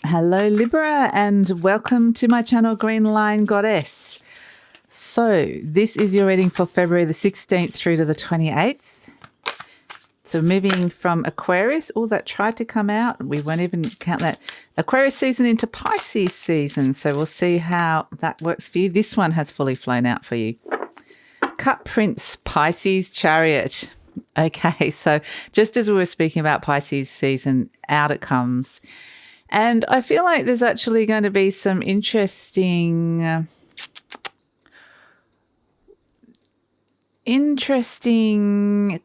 Hello Libra and welcome to my channel GreenLion Goddess. So this is your reading for February the 16th through to the 28th. So moving from Aquarius, that tried to come out. We won't even count that. Aquarius season into Pisces season. So we'll see how that works for you. This one has fully flown out for you. Cup Prince, Pisces Chariot. Okay, so just as we were speaking about Pisces season, out it comes. And I feel like there's actually going to be some interesting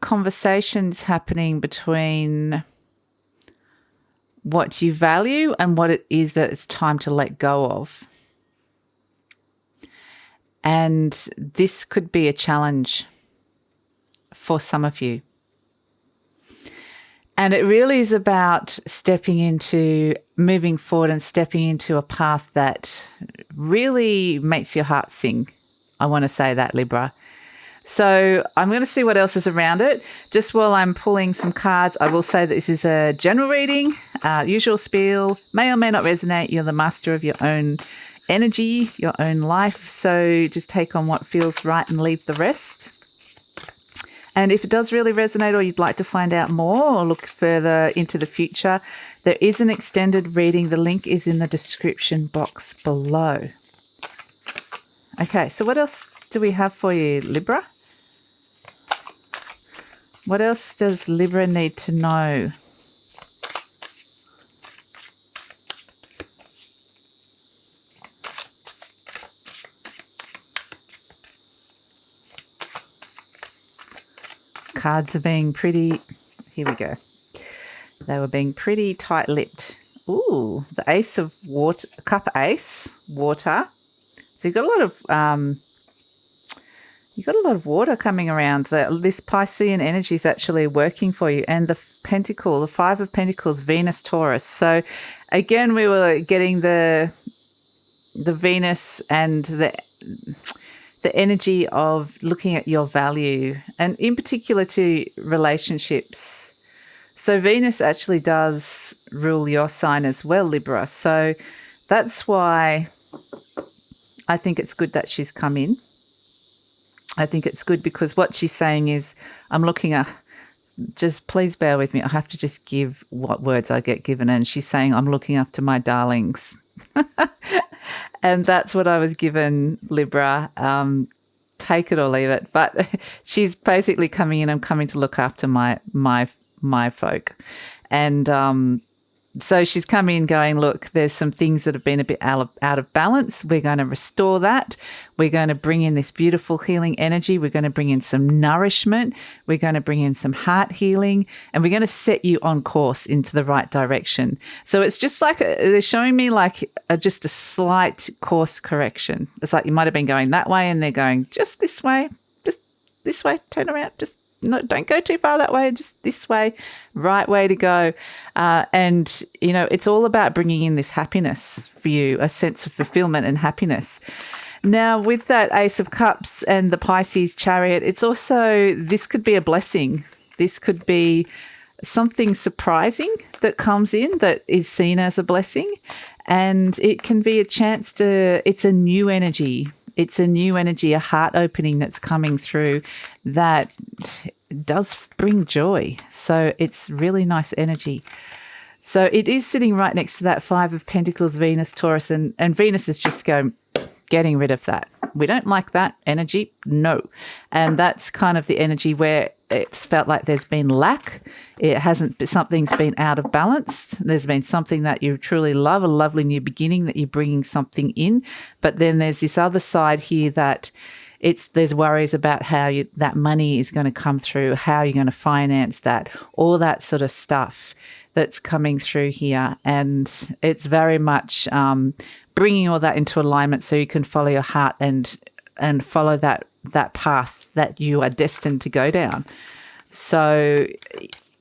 conversations happening between what you value and what it is that it's time to let go of. And this could be a challenge for some of you. And it really is about moving forward and stepping into a path that really makes your heart sing. I want to say that, Libra. So I'm going to see what else is around it. Just while I'm pulling some cards, I will say that this is a general reading, usual spiel, may or may not resonate. You're the master of your own energy, your own life. So just take on what feels right and leave the rest. And if it does really resonate or you'd like to find out more or look further into the future, there is an extended reading. The link is in the description box below. Okay, so what else do we have for you, Libra? What else does Libra need to know? Cards are being pretty, here we go. They were being pretty tight-lipped. Ooh, the Ace of Water, Cup Ace, water. So you've got a lot of water coming around. This Piscean energy is actually working for you. And the Pentacle, the Five of Pentacles, Venus, Taurus. So again, we were getting the Venus and the energy of looking at your value, and in particular to relationships. So Venus actually does rule your sign as well, Libra. So that's why I think it's good that she's come in. I think it's good because what she's saying is, I'm looking at, just please bear with me. I have to just give what words I get given. And she's saying, I'm looking after my darlings. And that's what I was given, Libra. Take it or leave it. But she's basically coming in. I'm coming to look after my folk. And so she's coming in going, look, there's some things that have been a bit out of balance. We're going to restore that. We're going to bring in this beautiful healing energy. We're going to bring in some nourishment. We're going to bring in some heart healing, and we're going to set you on course into the right direction. So it's just like they're showing me just a slight course correction. It's like you might have been going that way and they're going just this way, turn around, no, don't go too far that way, just this way, right way to go. And, it's all about bringing in this happiness for you, a sense of fulfillment and happiness. Now, with that Ace of Cups and the Pisces Chariot, it's also, this could be a blessing. This could be something surprising that comes in that is seen as a blessing. And it can be a chance it's a new energy. It's a new energy, a heart opening that's coming through that does bring joy. So it's really nice energy. So it is sitting right next to that Five of Pentacles, Venus, Taurus, and Venus is just getting rid of that. We don't like that energy. No. And that's kind of the energy where it's felt like there's been lack. Something's been out of balance. There's been something that you truly love, a lovely new beginning that you're bringing something in. But then there's this other side here that there's worries about how that money is going to come through, how you're going to finance that, all that sort of stuff that's coming through here. And it's very much bringing all that into alignment so you can follow your heart and follow that path that you are destined to go down. So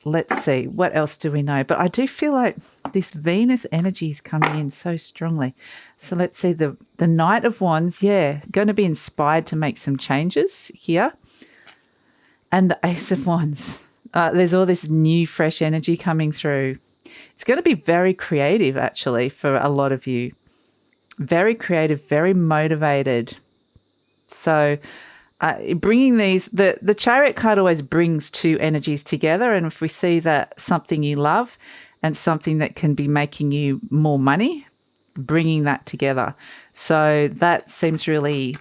let's see, what else do we know? But I do feel like this Venus energy is coming in so strongly. So let's see, the Knight of Wands, going to be inspired to make some changes here. And the Ace of Wands, there's all this new fresh energy coming through. It's going to be very creative, actually, for a lot of you. Very creative, very motivated. So bringing these, the Chariot card always brings two energies together. And if we see that something you love and something that can be making you more money, bringing that together. So that seems really,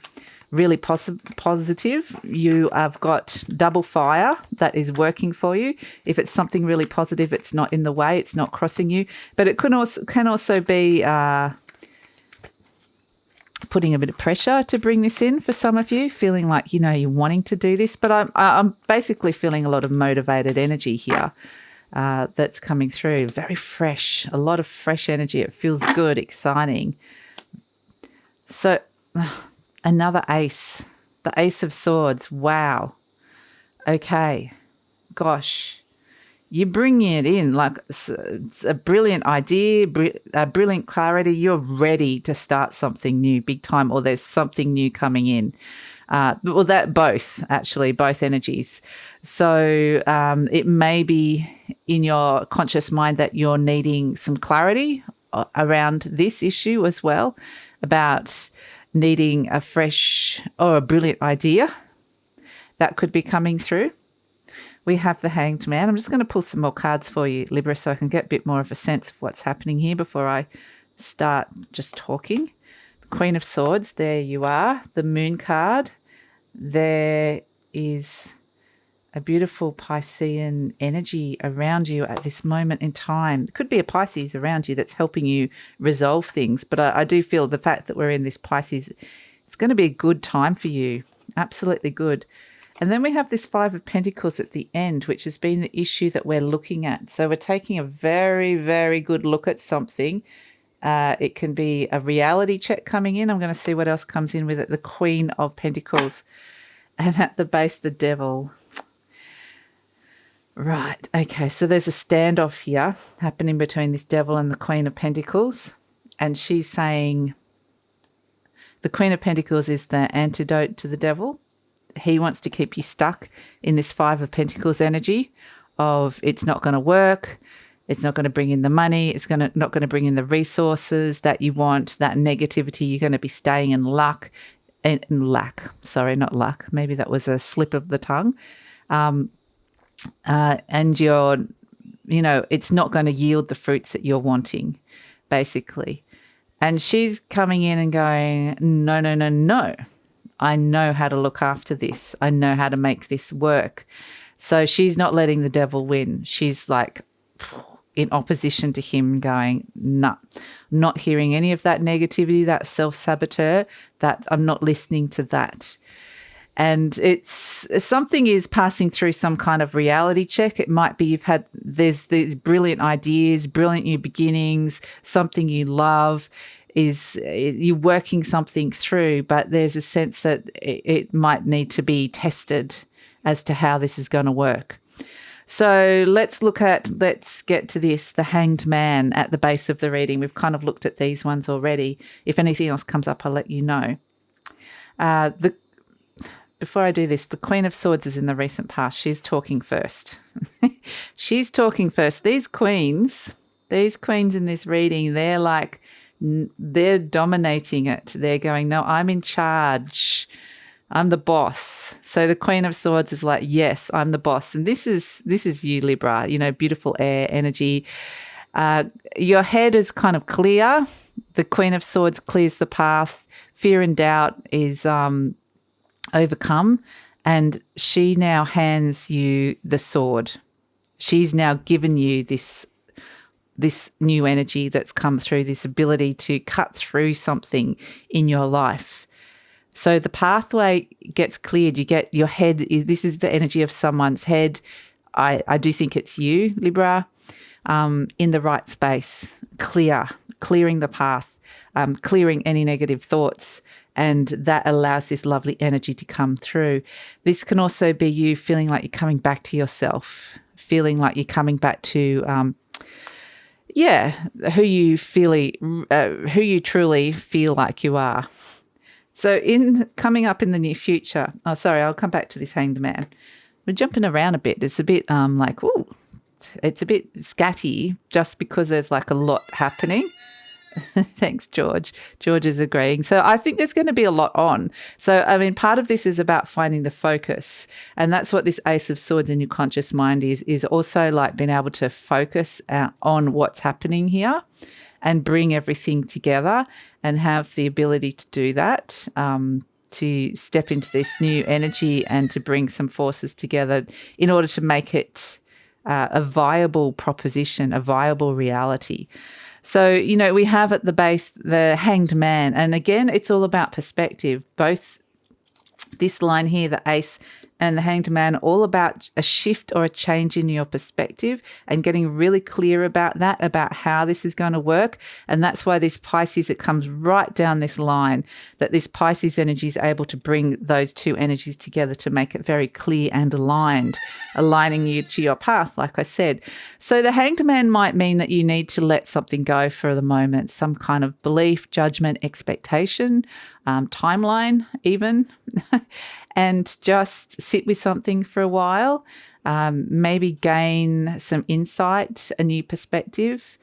really positive. You have got double fire that is working for you. If it's something really positive, it's not in the way, it's not crossing you. But it can also be putting a bit of pressure to bring this in for some of you, feeling like, you're wanting to do this. But I'm basically feeling a lot of motivated energy here that's coming through. Very fresh, a lot of fresh energy. It feels good, exciting. So another ace, the Ace of Swords. Wow. Okay. Gosh. You're bringing it in like it's a brilliant idea, a brilliant clarity. You're ready to start something new big time, or there's something new coming in. Well, both energies. So it may be in your conscious mind that you're needing some clarity around this issue as well, about needing a fresh or a brilliant idea that could be coming through. We have the Hanged Man. I'm just going to pull some more cards for you, Libra, so I can get a bit more of a sense of what's happening here before I start just talking. The Queen of Swords, there you are. The Moon card. There is a beautiful Piscean energy around you at this moment in time. It could be a Pisces around you that's helping you resolve things, but I do feel the fact that we're in this Pisces, it's going to be a good time for you. Absolutely good. And then we have this Five of Pentacles at the end, which has been the issue that we're looking at. So we're taking a very, very good look at something. It can be a reality check coming in. I'm going to see what else comes in with it. The Queen of Pentacles. And at the base, the Devil. Right. Okay. So there's a standoff here happening between this Devil and the Queen of Pentacles. And she's saying the Queen of Pentacles is the antidote to the Devil. He wants to keep you stuck in this Five of Pentacles energy of it's not going to work, it's not going to bring in the money, it's not going to bring in the resources that you want, that negativity. You're going to be staying in lack. Sorry, not luck. Maybe that was a slip of the tongue. And you're, it's not going to yield the fruits that you're wanting, basically. And she's coming in and going, no, no, no, no. I know how to look after this. I know how to make this work. So she's not letting the Devil win. She's like in opposition to him, going, nah, not hearing any of that negativity, that self-saboteur, that I'm not listening to that. And it's something is passing through some kind of reality check. It might be there's these brilliant ideas, brilliant new beginnings, something you love, is you're working something through, but there's a sense that it might need to be tested as to how this is going to work. So let's get to this, the Hanged Man at the base of the reading. We've kind of looked at these ones already. If anything else comes up, I'll let you know. Before I do this, the Queen of Swords is in the recent past. She's talking first. She's talking first. These queens in this reading, they're dominating it. They're going, no, I'm in charge. I'm the boss. So the Queen of Swords is like, yes, I'm the boss. And this is you, Libra, beautiful air energy. Your head is kind of clear. The Queen of Swords clears the path. Fear and doubt is overcome. And she now hands you the sword. She's now given you this new energy that's come through, this ability to cut through something in your life. So the pathway gets cleared. You get your head. This is the energy of someone's head. I do think it's you, Libra, in the right space, clearing the path, clearing any negative thoughts, and that allows this lovely energy to come through. This can also be you feeling like you're coming back to yourself, feeling like you're coming back to who you truly feel like you are. So coming up in the near future, I'll come back to this Hanged Man. We're jumping around a bit. It's a bit it's a bit scatty just because there's like a lot happening. Thanks, George. George is agreeing. So I think there's going to be a lot on. So, I mean, part of this is about finding the focus. And that's what this Ace of Swords in your conscious mind is also like being able to focus on what's happening here and bring everything together and have the ability to do that, to step into this new energy and to bring some forces together in order to make it a viable proposition, a viable reality. So, you know, we have at the base the Hanged Man. And again, it's all about perspective. Both this line here, the Ace and the Hanged Man, all about a shift or a change in your perspective and getting really clear about that, about how this is going to work. And that's why this Pisces, it comes right down this line, that this Pisces energy is able to bring those two energies together to make it very clear and aligned, aligning you to your path, like I said. So the Hanged Man might mean that you need to let something go for the moment, some kind of belief, judgment, expectation, timeline even, and just sit with something for a while, maybe gain some insight, a new perspective.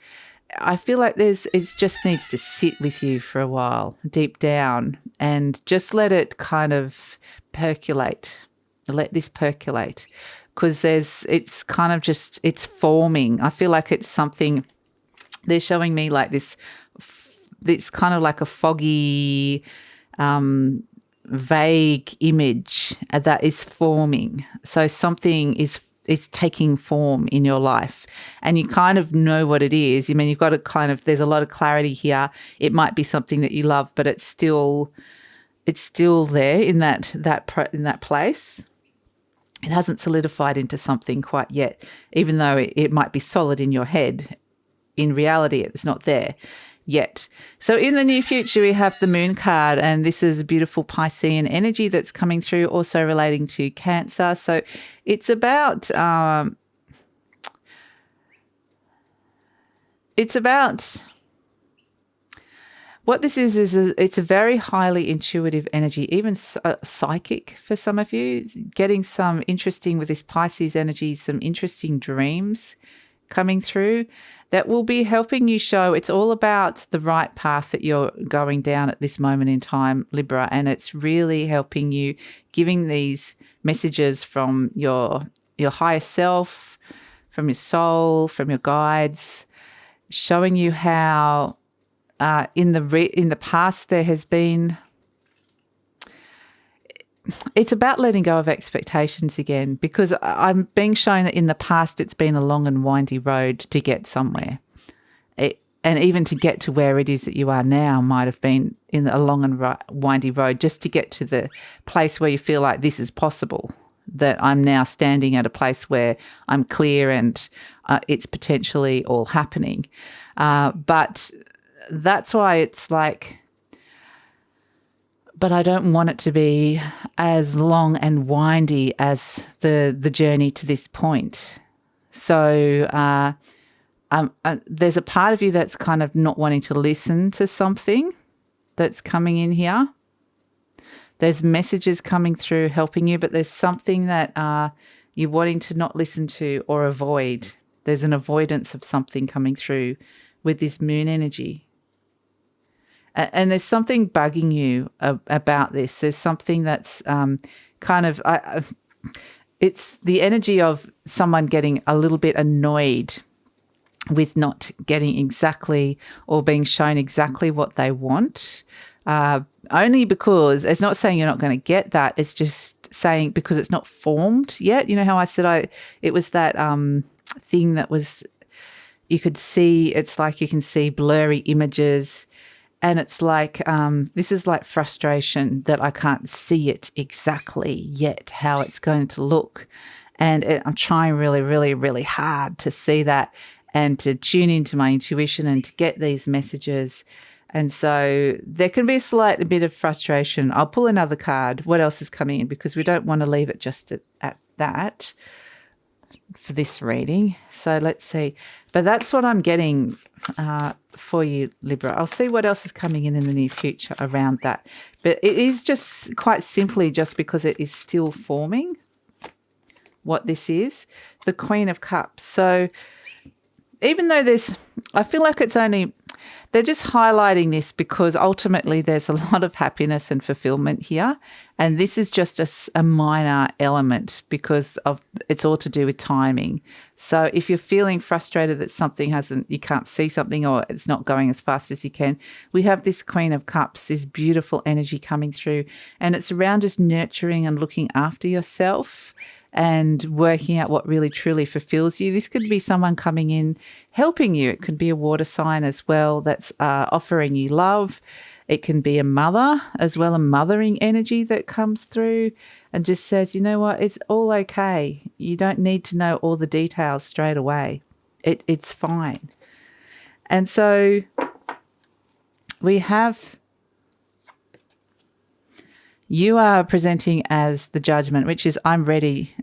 I feel like it just needs to sit with you for a while, deep down, and just let it kind of percolate. Let this percolate, because it's kind of just, it's forming. I feel like it's something, they're showing me like this kind of like a foggy, vague image that is forming. So something is taking form in your life and you kind of know what it is. I mean, you've got to kind of, there's a lot of clarity here. It might be something that you love, but it's still there in that place. It hasn't solidified into something quite yet, even though it might be solid in your head. In reality, it's not there yet. So in the near future, we have the Moon card, and this is a beautiful Piscean energy that's coming through, also relating to Cancer. So it's about what this is it's a very highly intuitive energy, even psychic for some of you, getting some interesting with this Pisces energy, some interesting dreams coming through that will be helping you show it's all about the right path that you're going down at this moment in time, Libra, and it's really helping you, giving these messages from your higher self, from your soul, from your guides, showing you how in the past there has been, it's about letting go of expectations again, because I'm being shown that in the past it's been a long and windy road to get somewhere. And even to get to where it is that you are now might have been in a long and windy road just to get to the place where you feel like this is possible, that I'm now standing at a place where I'm clear and it's potentially all happening. But that's why it's like, but I don't want it to be as long and windy as the journey to this point. So there's a part of you that's kind of not wanting to listen to something that's coming in here. There's messages coming through helping you, but there's something that you're wanting to not listen to or avoid. There's an avoidance of something coming through with this Moon energy. And there's something bugging you about this. There's something that's kind of, it's the energy of someone getting a little bit annoyed with not getting exactly or being shown exactly what they want. Only because it's not saying you're not going to get that. It's just saying because it's not formed yet. You know how I said it was that thing that was, you could see, it's like you can see blurry images. And it's like, this is like frustration that I can't see it exactly yet, how it's going to look. And I'm trying really, really, really hard to see that and to tune into my intuition and to get these messages. And so there can be a slight bit of frustration. I'll pull another card. What else is coming in? Because we don't want to leave it just at that for this reading. So let's see. But that's what I'm getting for you, Libra. I'll see what else is coming in the near future around that. But it is just quite simply just because it is still forming what this is, the Queen of Cups. So even though I feel like they're just highlighting this because ultimately there's a lot of happiness and fulfillment here. And this is just a minor element because it's all to do with timing. So if you're feeling frustrated that you can't see something or it's not going as fast as you can, we have this Queen of Cups, this beautiful energy coming through. And it's around just nurturing and looking after yourself and working out what really truly fulfills you. This could be someone coming in, helping you. It could be a water sign as well that's offering you love. It can be a mother as well, a mothering energy that comes through and just says, you know what, it's all okay. You don't need to know all the details straight away. It's fine. And so we have... You are presenting as the Judgment, which is I'm ready.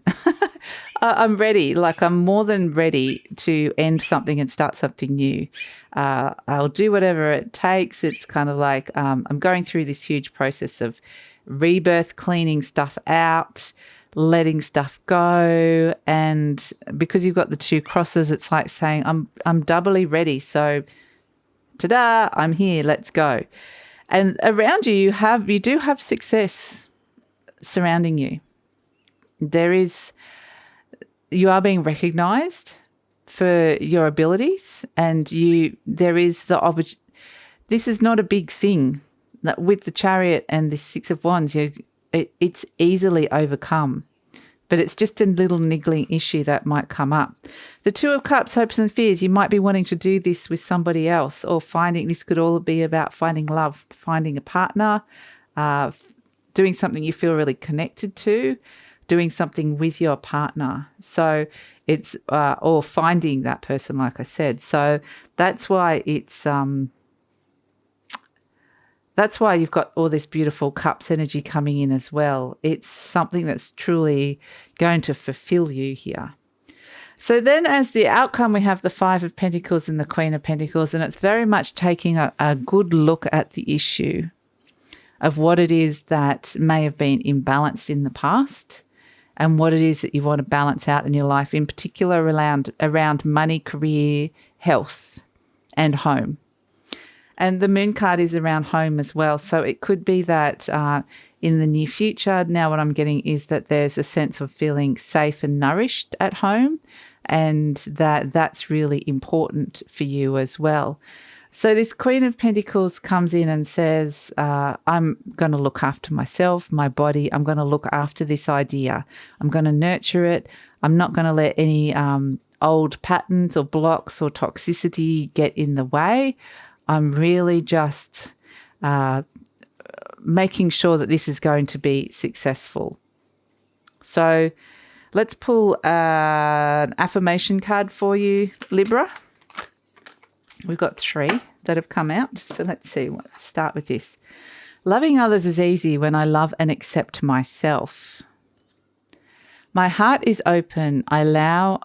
I'm ready. Like I'm more than ready to end something and start something new. I'll do whatever it takes. It's kind of like I'm going through this huge process of rebirth, cleaning stuff out, letting stuff go. And because you've got the 2 crosses, it's like saying I'm doubly ready. So ta-da, I'm here. Let's go. And around you, you do have success surrounding you. You are being recognized for your abilities, and there is the opportunity. This is not a big thing. With the Chariot and the 6 of Wands, it's easily overcome. But it's just a little niggling issue that might come up. The 2 of Cups, hopes and fears. You might be wanting to do this with somebody else or this could all be about finding love, finding a partner, doing something you feel really connected to, doing something with your partner. So it's, or finding that person, like I said. So that's why that's why you've got all this beautiful Cups energy coming in as well. It's something that's truly going to fulfill you here. So then as the outcome, we have the 5 of Pentacles and the Queen of Pentacles, and it's very much taking a good look at the issue of what it is that may have been imbalanced in the past and what it is that you want to balance out in your life, in particular around money, career, health, and home. And the Moon card is around home as well. So it could be that in the near future, now what I'm getting is that there's a sense of feeling safe and nourished at home, and that's really important for you as well. So this Queen of Pentacles comes in and says, I'm going to look after myself, my body. I'm going to look after this idea. I'm going to nurture it. I'm not going to let any old patterns or blocks or toxicity get in the way. I'm really just making sure that this is going to be successful. So let's pull an affirmation card for you, Libra. We've got 3 that have come out. So let's see. Let's start with this. Loving others is easy when I love and accept myself. My heart is open. I allow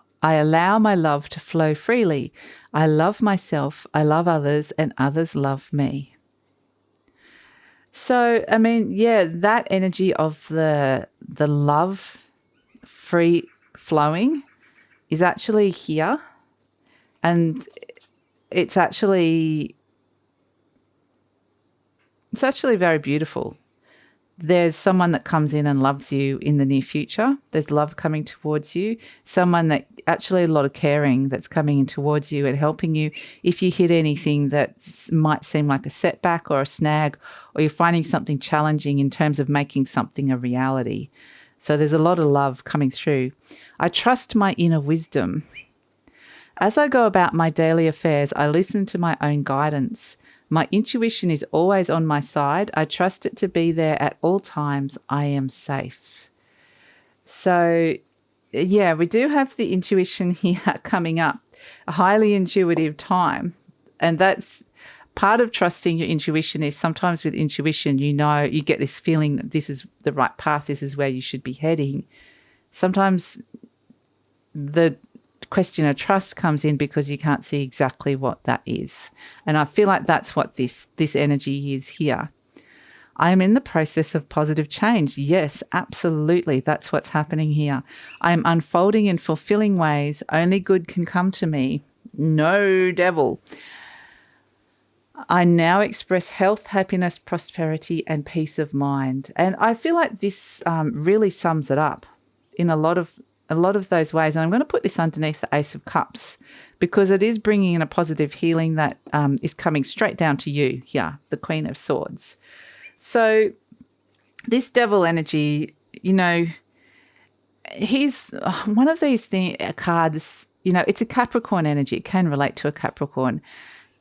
my love to flow freely. I love myself, I love others, and others love me. So, I mean, yeah, that energy of the love free flowing is actually here, and it's actually very beautiful. There's someone that comes in and loves you in the near future. There's love coming towards you. Someone that actually a lot of caring that's coming in towards you and helping you if you hit anything that might seem like a setback or a snag, or you're finding something challenging in terms of making something a reality. So there's a lot of love coming through. I trust my inner wisdom. As I go about my daily affairs, I listen to my own guidance. My intuition is always on my side. I trust it to be there at all times. I am safe. So, yeah, we do have the intuition here coming up, a highly intuitive time. And that's part of trusting your intuition. Is sometimes with intuition, you get this feeling that this is the right path, this is where you should be heading. Sometimes the question of trust comes in because you can't see exactly what that is. And I feel like that's what this energy is here. I'm in the process of positive change. Yes, absolutely. That's what's happening here. I'm unfolding in fulfilling ways. Only good can come to me. No devil. I now express health, happiness, prosperity, and peace of mind. And I feel like this really sums it up in a lot of those ways. And I'm going to put this underneath the Ace of Cups because it is bringing in a positive healing that is coming straight down to you here, the Queen of Swords. So this devil energy, he's one of these cards, it's a Capricorn energy. It can relate to a Capricorn,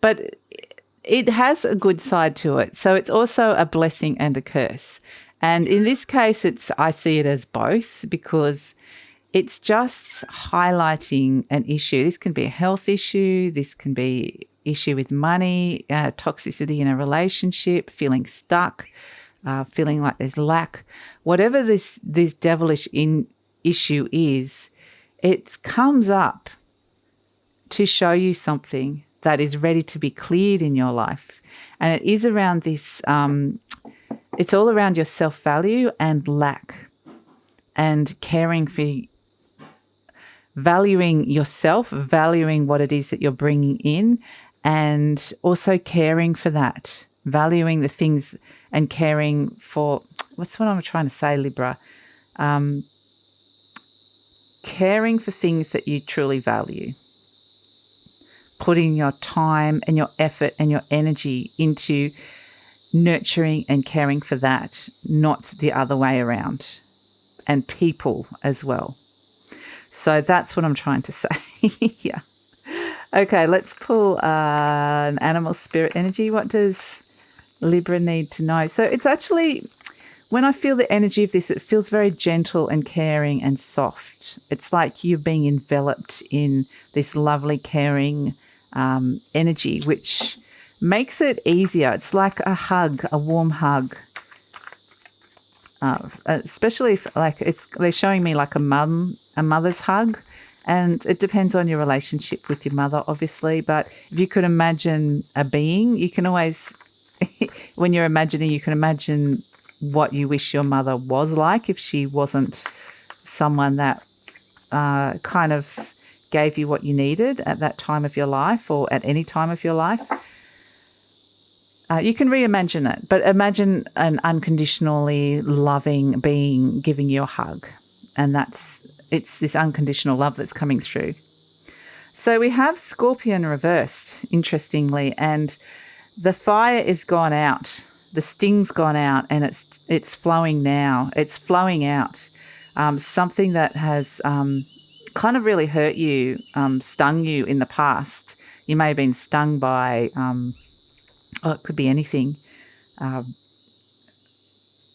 but it has a good side to it. So it's also a blessing and a curse. And in this case, I see it as both because it's just highlighting an issue. This can be a health issue. This can be issue with money, toxicity in a relationship, feeling stuck, feeling like there's lack. Whatever this devilish issue is, it comes up to show you something that is ready to be cleared in your life. And it is around this, it's all around your self-value and lack and caring for, valuing yourself, valuing what it is that you're bringing in, and also caring for that, valuing the things and caring for, what's what I'm trying to say, Libra? Caring for things that you truly value. Putting your time and your effort and your energy into nurturing and caring for that, not the other way around, and people as well. So that's what I'm trying to say. Yeah. Okay, let's pull an animal spirit energy. What does Libra need to know? So it's actually, when I feel the energy of this, it feels very gentle and caring and soft. It's like you're being enveloped in this lovely, caring energy, which makes it easier. It's like a hug, a warm hug. Especially if they're showing me like a mother's hug, and it depends on your relationship with your mother, obviously. But if you could imagine a being, you can always, when you're imagining, you can imagine what you wish your mother was like if she wasn't someone that kind of gave you what you needed at that time of your life or at any time of your life. You can reimagine it, but imagine an unconditionally loving being giving you a hug. And it's this unconditional love that's coming through. So we have Scorpion reversed, interestingly, and the fire is gone out. The sting's gone out, and it's flowing now. It's flowing out. Something that has kind of really hurt you, stung you in the past. You may have been stung by... it could be anything.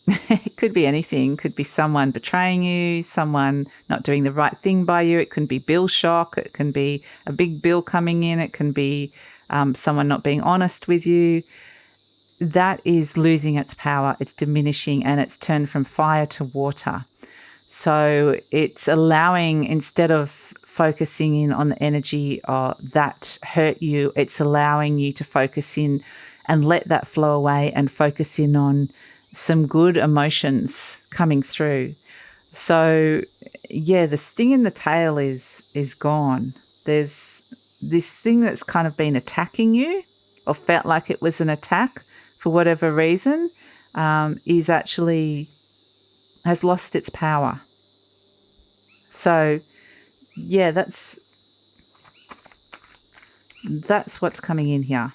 It could be anything. It could be someone betraying you, someone not doing the right thing by you. It can be bill shock. It can be a big bill coming in. It can be someone not being honest with you. That is losing its power. It's diminishing, and it's turned from fire to water. So it's allowing, instead of focusing in on the energy that hurt you, it's allowing you to focus in and let that flow away and focus in on some good emotions coming through. So, yeah, the sting in the tail is gone. There's this thing that's kind of been attacking you or felt like it was an attack for whatever reason, is actually has lost its power. So, yeah, that's what's coming in here.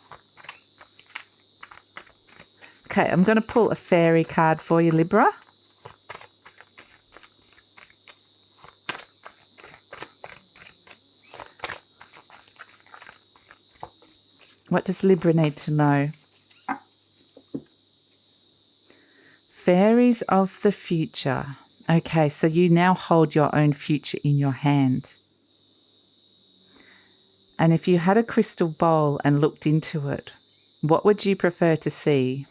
Okay, I'm going to pull a fairy card for you, Libra. What does Libra need to know? Fairies of the future. Okay, so you now hold your own future in your hand. And if you had a crystal bowl and looked into it, what would you prefer to see?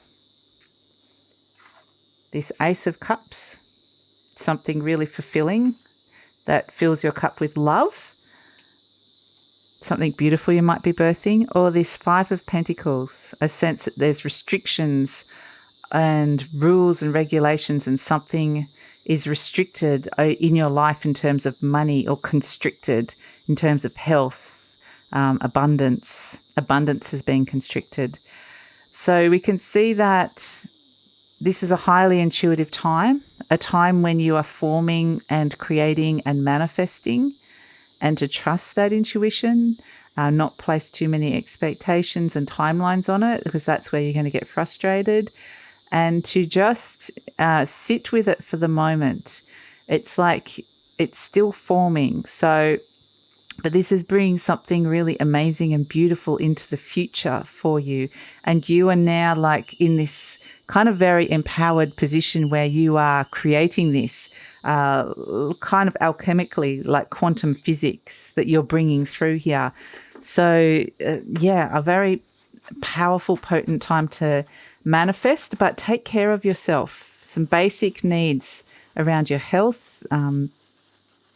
This Ace of Cups, something really fulfilling that fills your cup with love, something beautiful you might be birthing, or this Five of Pentacles, a sense that there's restrictions and rules and regulations, and something is restricted in your life in terms of money, or constricted in terms of health, abundance. Abundance is being constricted. So we can see that this is a highly intuitive time, a time when you are forming and creating and manifesting, and to trust that intuition, not place too many expectations and timelines on it, because that's where you're going to get frustrated, and to just sit with it for the moment. It's like it's still forming. So, but this is bringing something really amazing and beautiful into the future for you. And you are now like in this kind of very empowered position where you are creating this kind of alchemically, like quantum physics that you're bringing through here. So, a very powerful, potent time to manifest, but take care of yourself. Some basic needs around your health,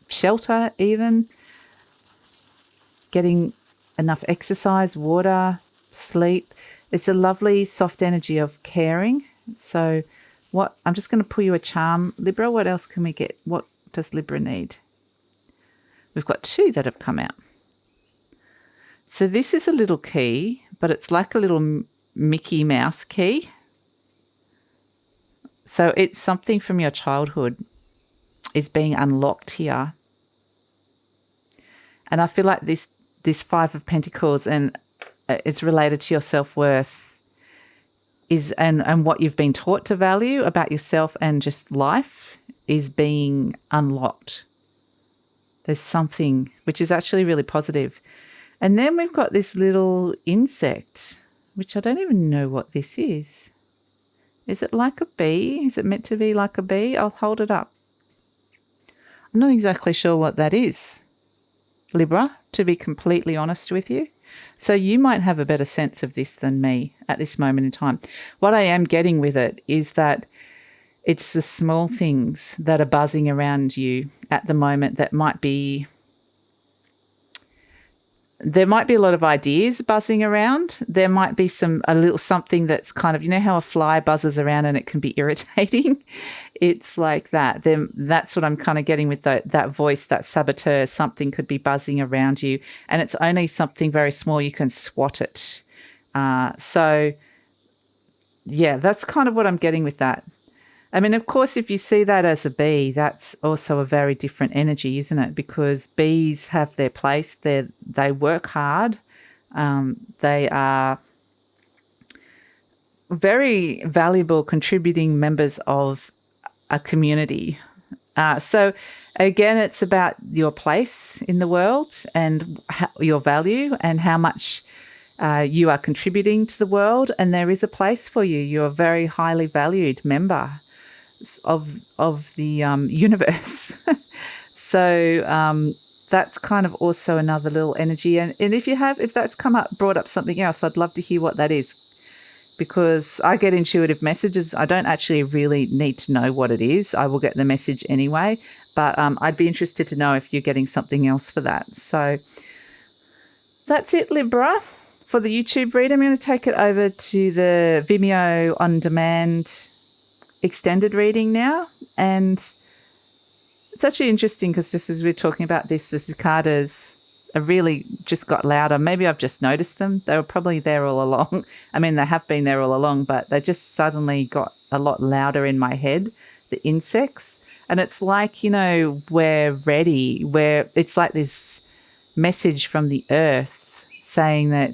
shelter even, getting enough exercise, water, sleep. It's a lovely soft energy of caring. So I'm just going to pull you a charm, Libra. What else can we get? What does Libra need? We've got 2 that have come out. So this is a little key, but it's like a little Mickey Mouse key. So it's something from your childhood is being unlocked here. And I feel like this 5 of Pentacles, and it's related to your self-worth, and what you've been taught to value about yourself and just life is being unlocked. There's something which is actually really positive. And then we've got this little insect, which I don't even know what this is. Is it like a bee? Is it meant to be like a bee? I'll hold it up. I'm not exactly sure what that is, Libra, to be completely honest with you. So you might have a better sense of this than me at this moment in time. What I am getting with it is that it's the small things that are buzzing around you at the moment that might be... There might be a lot of ideas buzzing around. There might be a little something that's kind of, you know how a fly buzzes around and it can be irritating? It's like that. Then that's what I'm kind of getting with that voice, that saboteur. Something could be buzzing around you, and it's only something very small. You can swat it. So, that's kind of what I'm getting with that. I mean, of course, if you see that as a bee, that's also a very different energy, isn't it? Because bees have their place. They work hard. They are very valuable contributing members of a community. So, again, it's about your place in the world and your value and how much you are contributing to the world. And there is a place for you. You're a very highly valued member of the universe. So that's kind of also another little energy. And if that's brought up something else, I'd love to hear what that is, because I get intuitive messages. I don't actually really need to know what it is. I will get the message anyway, but I'd be interested to know if you're getting something else for that. So that's it, Libra, for the YouTube read. I'm going to take it over to the Vimeo on demand extended reading now, and it's actually interesting because just as we're talking about this, the cicadas are really just got louder. Maybe I've just noticed them. They were probably there all along. I mean, they have been there all along, but they just suddenly got a lot louder in my head, the insects. And it's like, we're ready, where it's like this message from the earth saying that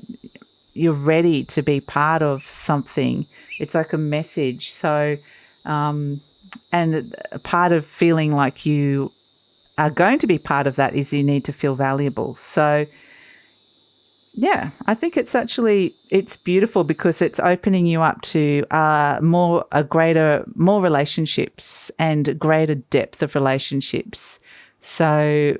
you're ready to be part of something. It's like a message. So and a part of feeling like you are going to be part of that is you need to feel valuable. So, I think it's beautiful because it's opening you up to more relationships and greater depth of relationships. So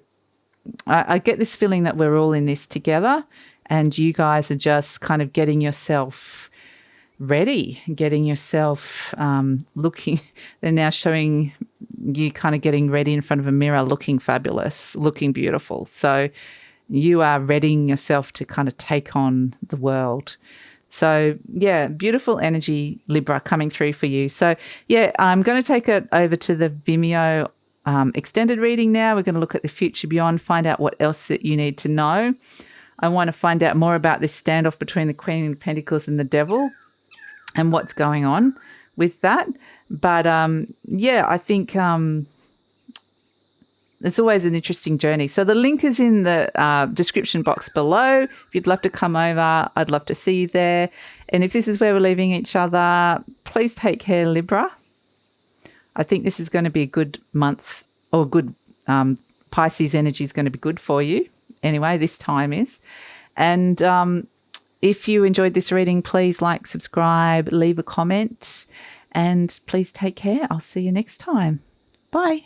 I get this feeling that we're all in this together, and you guys are just kind of getting yourself ready, getting yourself looking. They're now showing you kind of getting ready in front of a mirror, looking fabulous, looking beautiful. So you are readying yourself to kind of take on the world. So, yeah, beautiful energy, Libra, coming through for you. So, yeah, I'm going to take it over to the Vimeo extended reading now. We're going to look at the future beyond, find out what else that you need to know. I want to find out more about this standoff between the Queen of Pentacles and the Devil and what's going on with that. But, yeah, I think it's always an interesting journey. So the link is in the description box below. If you'd love to come over, I'd love to see you there. And if this is where we're leaving each other, please take care, Libra. I think this is going to be a good month, or good Pisces energy is going to be good for you. Anyway, this time is. And if you enjoyed this reading, please like, subscribe, leave a comment, and please take care. I'll see you next time. Bye.